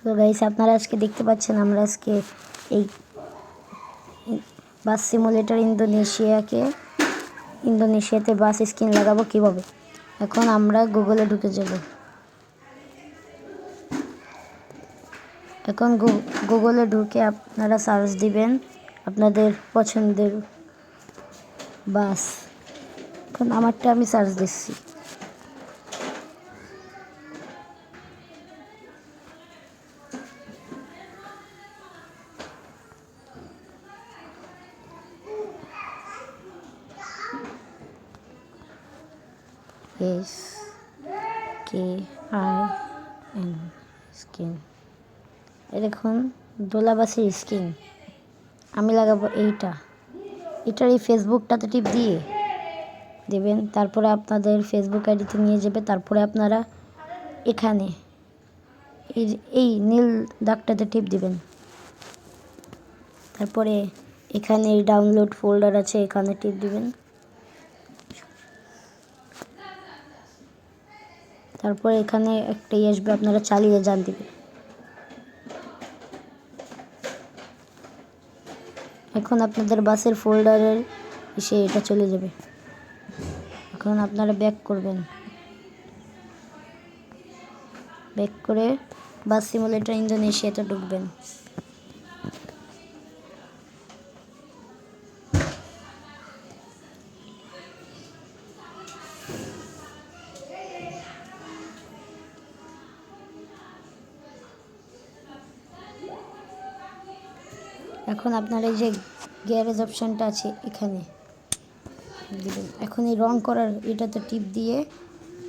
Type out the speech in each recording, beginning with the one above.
তো গাইস আপনারা আজকে দেখতে পাচ্ছেন আমরা আজকে এই বাস সিমুলেটর ইন্দোনেশিয়াতে বাস স্ক্রিন লাগাবো কিভাবে। এখন আমরা গুগলে ঢুকে যাব। এখন গুগলে ঢুকে আপনারা সার্চ দিবেন আপনাদের পছন্দের বাস। এখন আমারটা আমি সার্চ দিচ্ছি। SKIN স্কিন, দেখুন দোলাবাসের স্কিন। আমি লাগাবো এটার এই ফেসবুকটাতে টিপ দিয়ে দেবেন। তারপরে আপনাদের ফেসবুক আইডিতে নিয়ে যাবে। তারপরে আপনারা এখানে এই নীল দাগটাতে টিপ দিবেন। তারপরে এখানে ডাউনলোড ফোল্ডার আছে, এখানে টিপ দিবেন। তারপরে এখানে একটা আসবে, আপনারা চালিয়ে যান দিবেন। এখন আপনাদের বাসের ফোল্ডারের এসে এটা চলে যাবে। এখন আপনারা ব্যাক করবেন, ব্যাক করে বাস সিমুলেটর ইন্দোনেশিয়াতে ঢুকবেন। এখন আপনার এই যে গ্যারেজ অপশানটা আছে এখানে দিবেন। এখন এই রং করার এটাতে টিপ দিয়ে,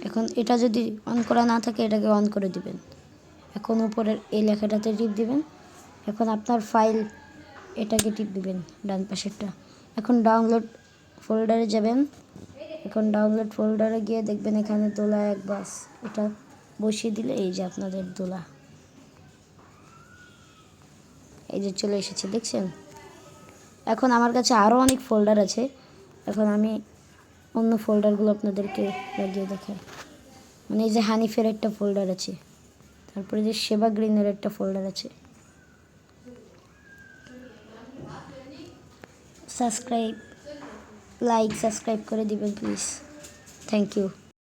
এখন এটা যদি অন করা না থাকে এটাকে অন করে দিবেন। এখন উপরের এই লেখাটাতে টিপ দিবেন। এখন আপনার ফাইল এটাকে টিপ দিবেন ডান পাশেরটা। এখন ডাউনলোড ফোল্ডারে যাবেন। এখন ডাউনলোড ফোল্ডারে গিয়ে দেখবেন এখানে দোলা এক বাস, এটা বসিয়ে দিলে এই যে আপনাদের দোলা এই যে চলে এসেছে, দেখছেন। এখন আমার কাছে আরও অনেক ফোল্ডার আছে। এখন আমি অন্য ফোল্ডারগুলো আপনাদেরকে লাগিয়ে দেখাই। মানে এই যে হানিফের একটা ফোল্ডার আছে, তারপরে যে সেবা গ্রিনের একটা ফোল্ডার আছে। সাবস্ক্রাইব করে দিবেন প্লিজ। Thank you.